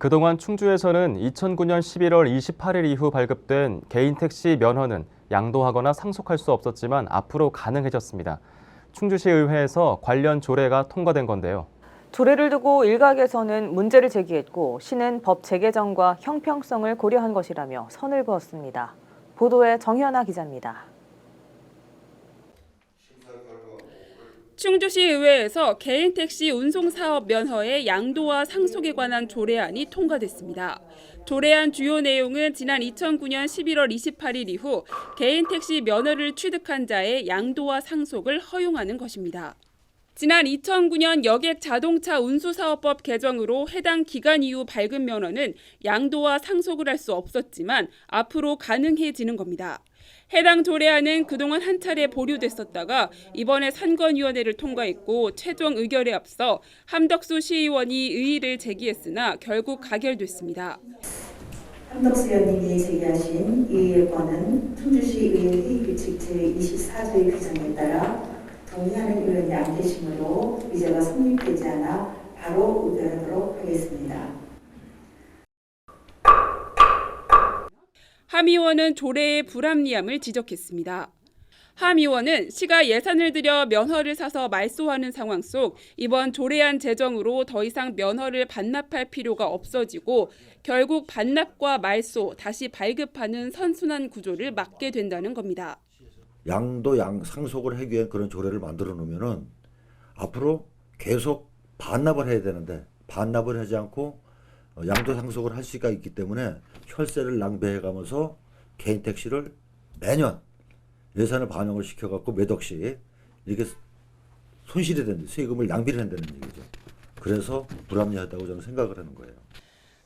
그동안 충주에서는 2009년 11월 28일 이후 발급된 개인 택시 면허는 양도하거나 상속할 수 없었지만 앞으로 가능해졌습니다. 충주시 의회에서 관련 조례가 통과된 건데요. 조례를 두고 일각에서는 문제를 제기했고 시는 법 재개정과 형평성을 고려한 것이라며 선을 그었습니다. 보도에 정현아 기자입니다. 충주시 의회에서 개인 택시 운송 사업 면허의 양도와 상속에 관한 조례안이 통과됐습니다. 조례안 주요 내용은 지난 2009년 11월 28일 이후 개인 택시 면허를 취득한 자의 양도와 상속을 허용하는 것입니다. 지난 2009년 여객 자동차 운수사업법 개정으로 해당 기간 이후 발급 면허는 양도와 상속을 할 수 없었지만 앞으로 가능해지는 겁니다. 해당 조례안은 그동안 한 차례 보류됐었다가 이번에 산건위원회를 통과했고 최종 의결에 앞서 함덕수 시의원이 의의를 제기했으나 결국 가결됐습니다. 함덕수 의원님이 제기하신 이 건은 충주시 의회 회의규칙 제24조의 규정에 따라 동의하는 의원이 안 계시므로 의제가 성립되지 않아 바로 의결하도록 하겠습니다. 함 의원은 조례의 불합리함을 지적했습니다. 함 의원은 시가 예산을 들여 면허를 사서 말소하는 상황 속 이번 조례안 제정으로 더 이상 면허를 반납할 필요가 없어지고 결국 반납과 말소, 다시 발급하는 선순환 구조를 막게 된다는 겁니다. 양도 상속을 하기 위한 그런 조례를 만들어 놓으면은 앞으로 계속 반납을 해야 되는데 반납을 하지 않고 양도 상속을 할 수가 있기 때문에 혈세를 낭비해 가면서 개인 택시를 매년 예산을 반영을 시켜갖고 몇 억씩 이렇게 손실이 된다, 세금을 낭비를 한다는 얘기죠. 그래서 불합리하다고 저는 생각을 하는 거예요.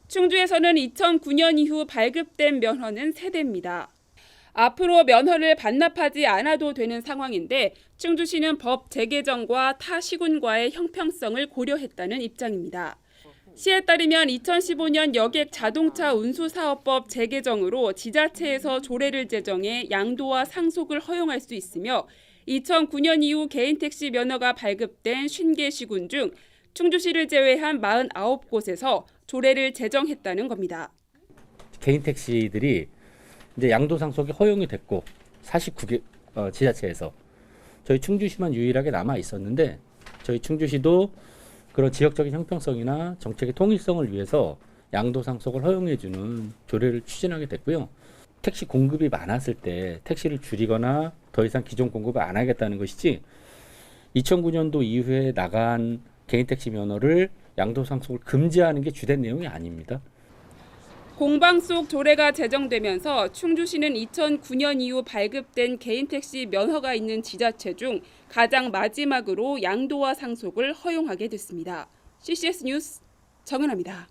충주에서는 2009년 이후 발급된 면허는 3대입니다. 앞으로 면허를 반납하지 않아도 되는 상황인데 충주시는 법 재개정과 타 시군과의 형평성을 고려했다는 입장입니다. 시에 따르면 2015년 여객 자동차 운수사업법 재개정으로 지자체에서 조례를 제정해 양도와 상속을 허용할 수 있으며 2009년 이후 개인택시 면허가 발급된 50개 시군 중 충주시를 제외한 49곳에서 조례를 제정했다는 겁니다. 개인 택시들이 이제 양도 상속이 허용이 됐고 49개 지자체에서 저희 충주시만 유일하게 남아 있었는데 저희 충주시도 그런 지역적인 형평성이나 정책의 통일성을 위해서 양도 상속을 허용해주는 조례를 추진하게 됐고요. 택시 공급이 많았을 때 택시를 줄이거나 더 이상 기존 공급을 안 하겠다는 것이지 2009년도 이후에 나간 개인 택시 면허를 양도 상속을 금지하는 게 주된 내용이 아닙니다. 공방 속 조례가 제정되면서 충주시는 2009년 이후 발급된 개인택시 면허가 있는 지자체 중 가장 마지막으로 양도와 상속을 허용하게 됐습니다. CCS 뉴스 정은아입니다.